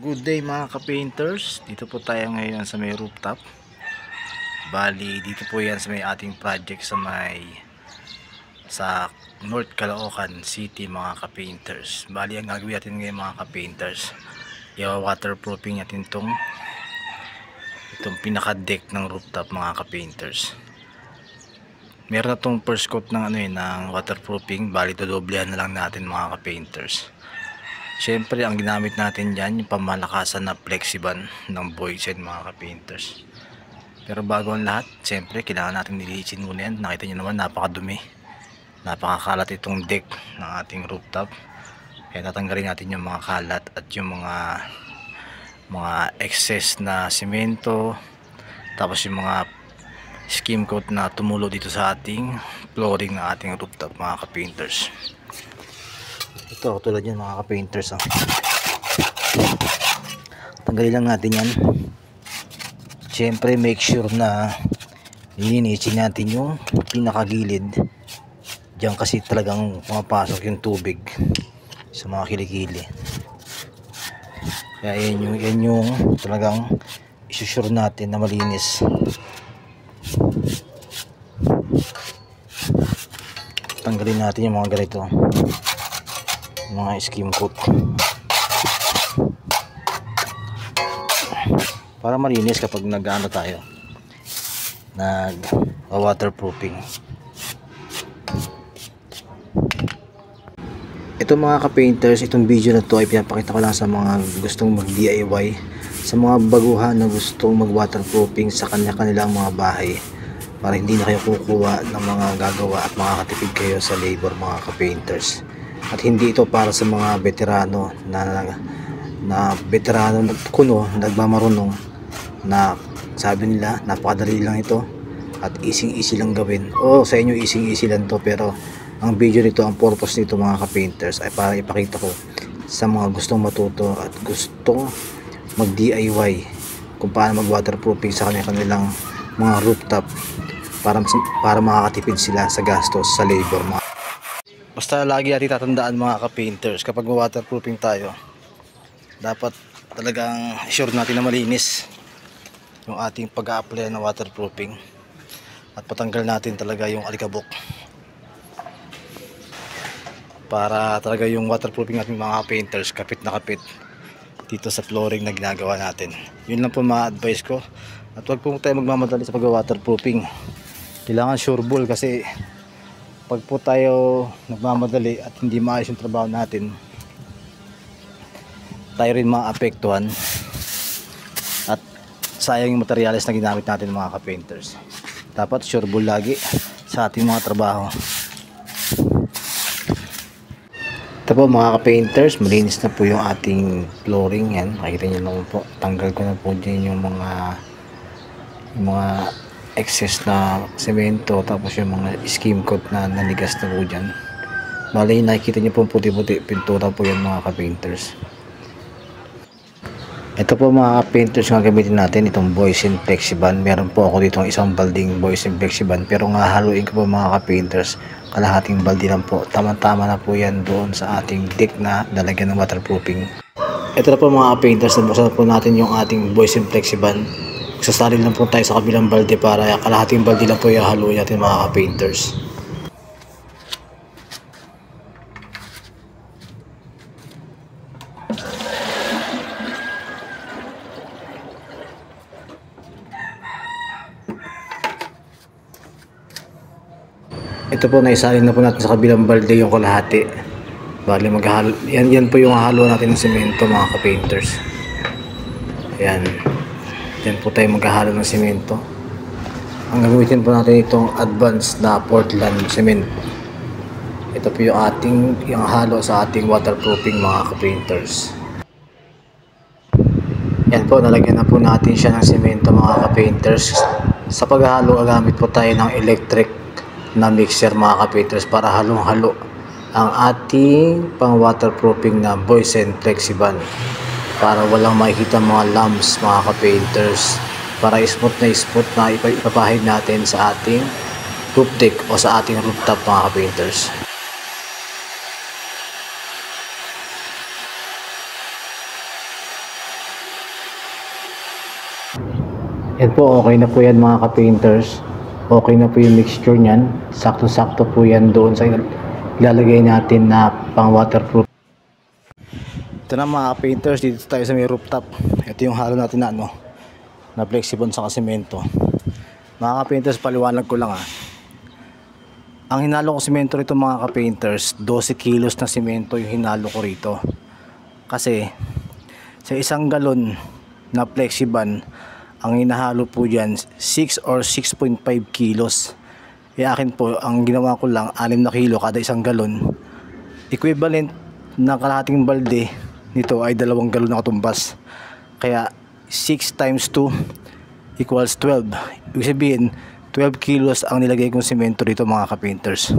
Good day mga ka-painters. Dito po tayo ngayon sa may rooftop. Bali, dito po yan sa may ating project sa North Caloocan City mga ka-painters. Bali, ang gagawin natin ngayon mga ka-painters, i-waterproofing natin itong pinaka-deck ng rooftop mga ka-painters. Meron na itong first coat ng waterproofing. Bali, dodoblehan na lang natin mga ka-painters. Siyempre, ang ginamit natin dyan, yung pamalakasan na flexiban ng Boysen mga ka-painters. Pero bago ang lahat, siyempre, kailangan natin nililisin muna yan. Nakita nyo naman, napakadumi. Napakakalat itong deck ng ating rooftop. Kaya tatanggalin natin yung mga kalat at yung mga excess na simento. Tapos yung mga skim coat na tumulo dito sa ating flooring ng ating rooftop mga ka-painters. Ito, tulad yan mga ka-painters. Tanggalin lang natin yan. Siyempre, make sure na linisin natin yung pinakagilid. Diyan kasi talagang pumapasok yung tubig sa mga kilikili. Kaya yan yung talagang isusure natin na malinis. Tanggalin natin yung mga ganito, mga skim coat, para malinis kapag nag-ano tayo, nag-waterproofing. Ito mga ka-painters, itong video na to ay pinapakita ko lang sa mga gustong mag-DIY, sa mga baguhan na gustong mag-waterproofing sa kanilang mga bahay, para hindi na kayo kukuha ng mga gagawa at makakatipid kayo sa labor mga ka-painters. At hindi ito para sa mga veterano na veterano kuno, nagmamarunong, na sabi nila napakadali lang ito at easy lang gawin. O sa inyo easy lang to, pero ang video nito, ang purpose nito mga ka-painters ay para ipakita ko sa mga gustong matuto at gustong mag DIY kung paano mag waterproofing sa kanilang mga rooftop, para makakatipid sila sa gastos sa labor mga. Basta lagi natin tatandaan mga ka-painters, kapag waterproofing tayo, dapat talagang sure natin na malinis yung ating pag-a-apply ng waterproofing at patanggal natin talaga yung alikabok, para talaga yung waterproofing natin mga painters kapit na kapit dito sa flooring na ginagawa natin. Yun lang po mga advice ko, at huwag po tayo magmamadali sa pag-waterproofing. Kailangan sureball, kasi pag po tayo nagmamadali at hindi maayos yung trabaho natin, tayo rin maapektuhan at sayang yung materyales na ginamit natin mga ka-painters. Dapat sureball lagi sa ating mga trabaho. Ito po mga ka-painters, malinis na po yung ating flooring. Yan, makikita nyo naman po, tanggal ko na po dyan yung mga excess na semento, tapos yung mga skim coat na nanigas na po dyan. Bali, nakikita nyo po puti-puti, pintura po yan mga ka-painters. Ito po mga ka-painters, nga gamitin natin itong Boysen Flexiban. Meron po ako dito isang balding Boysen Flexiban, pero nga haluin ko po mga ka-painters, kalahating baldi lang po. Tama-tama na po yan doon sa ating deck na lalagyan ng waterproofing. Ito na po mga ka-painters, nabuksan po natin yung ating Boysen Flexiban. Sasalin lang po tayo sa kabilang balde, para kalahating balde lang po yung haluin natin mga ka-painters. Ito po, naisalin na po natin sa kabilang balde yung kalahati. Bali, maghalo. Yan po yung halo natin ng semento mga ka-painters. Ayan. Diyan po tayo maghahalo ng semento. Ang gagamitin po natin itong advanced na Portland cement. Ito po yung halo sa ating waterproofing mga ka-painters. Yan po, nalagyan na po natin siya ng semento mga ka-painters. Sa paghahalo, gagamit po tayo ng electric na mixer mga ka-painters, para halong-halo ang ating pang waterproofing na Boysen Flexiban, para walang makikita mga lumps mga ka-painters, para smooth na ipapahid natin sa ating roof deck o sa ating rooftop mga ka-painters. Yan po, okay na po yan mga ka-painters. Okay na po yung mixture niyan. Sakto-sakto po yan doon sa ilalagay natin na pang waterproof. Ito na mga ka-painters, dito tayo sa may rooftop. Ito yung halo natin na na flexible sa semento. Mga ka-painters, paliwanag ko lang Ang hinalo ko semento rito mga ka-painters, 12 kilos na semento yung hinalo ko rito. Kasi sa isang galon na flexiban, ang hinahalo po dyan 6 or 6.5 kilos. Akin po, ang ginawa ko lang 6 na kilo kada isang galon. Equivalent na kalahating balde nito ay 2 galon na katumbas. Kaya 6 times 2 equals 12. Ibig sabihin 12 kilos ang nilagay kong semento dito mga ka-painters.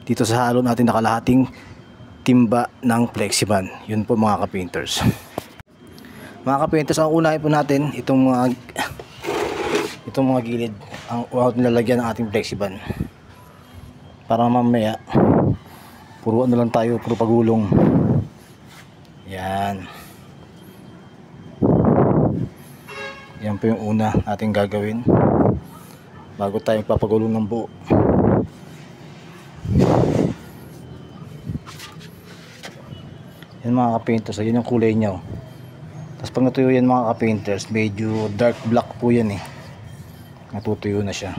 Dito sa halo natin na kalahating timba ng flexiban. Yun po mga ka-painters. Mga ka-painters, ang unahin po natin itong mga gilid, ang nilalagyan ng ating flexiban. Para mamaya puro lang tayo, puro pagulong. Yan. Yan po yung una nating gagawin bago tayo magpapagulong ng buo. Yan mga ka-painters, yan yung kulay niya. Tapos pag natuyo yan mga ka-painters, medyo dark black po yan natutuyo na siya.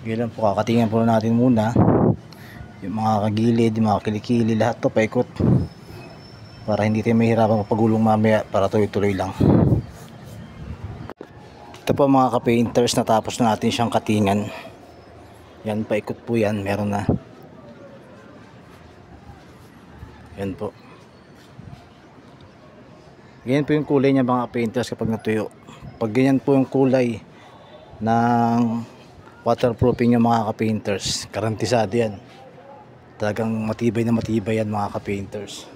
Ganyan po, kakatingin po natin muna yung mga kagilid, yung mga kilikili, lahat to paikot para hindi tayo mahirapan mapagulong mamaya, para tuloy-tuloy lang. Ito po mga ka-painters, natapos na natin siyang katingan. Yan, paikot po yan, meron na. Yan po. Ganyan po yung kulay niya mga painters kapag natuyo. Pag ganyan po yung kulay ng waterproofing yung mga ka-painters, garantisado yan. Talagang matibay na matibay yan mga ka-painters.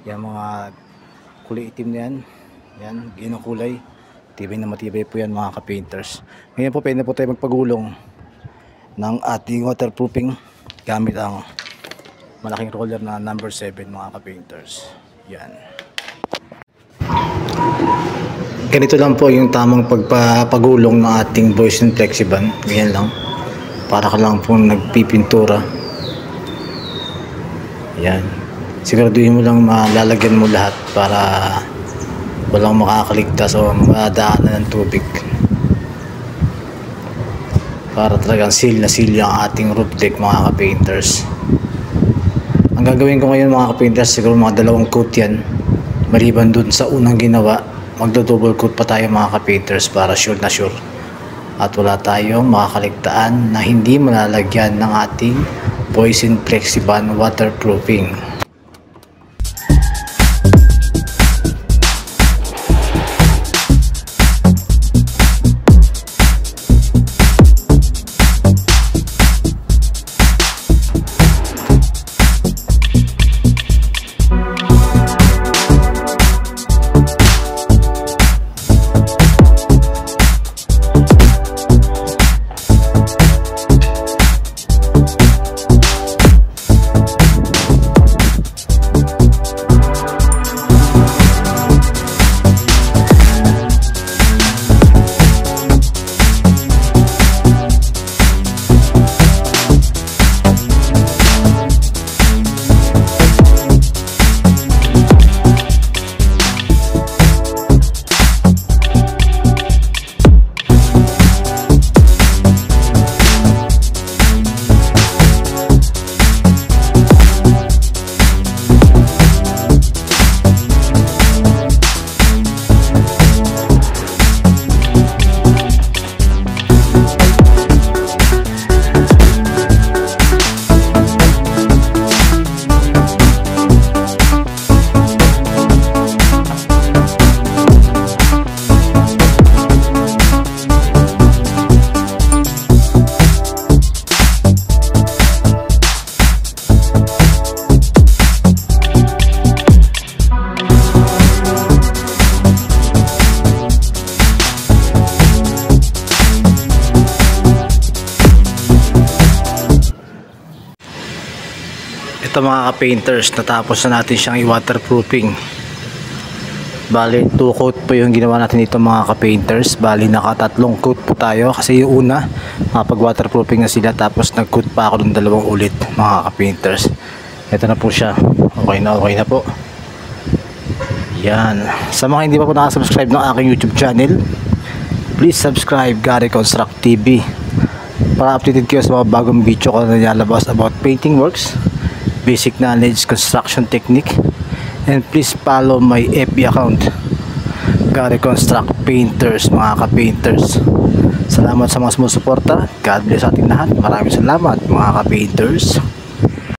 Yan mga kulay itim na yan. Yan, yun ang kulay. Matibay na matibay po yan mga ka-painters. Ngayon po pwede po tayo magpagulong ng ating waterproofing gamit ang malaking roller na number 7 mga ka-painters. Yan. Ganito lang po yung tamang pagpapagulong ng ating boys and flexiban. Ganyan lang. Para ka lang po nagpipintura. Yan. Siguraduhin mo lang malalagyan mo lahat para walang makakaligtas o madaanan ng tubig. Para talagang seal na seal yung ating roof deck mga ka-painters. Ang gagawin ko ngayon mga ka-painters, siguro mga 2 coat yan. Maliban dun sa unang ginawa, magdo-double coat pa tayo mga ka-painters para sure na sure. At wala tayong makakaligtaan na hindi malalagyan ng ating Poison Flexiban waterproofing. Ito mga ka-painters, natapos na natin siyang i-waterproofing. Bali 2 coat po yung ginawa natin dito mga ka-painters. Bali nakatatlong coat po tayo kasi yung una makapag-waterproofing na sila, tapos nag-coat pa ako ng 2 ulit mga ka-painters. Ito na po siya, okay na po. Yan, sa mga hindi pa po nakasubscribe ng aking YouTube channel, please subscribe Gary Construct TV para updated kayo sa mga bagong video ko na nilalabas about painting works, basic knowledge, construction technique. And please follow my FB account, Gary Construct Painters mga ka-painters. Salamat sa mga sumusuporta. God bless ating lahat. Maraming salamat mga ka-painters.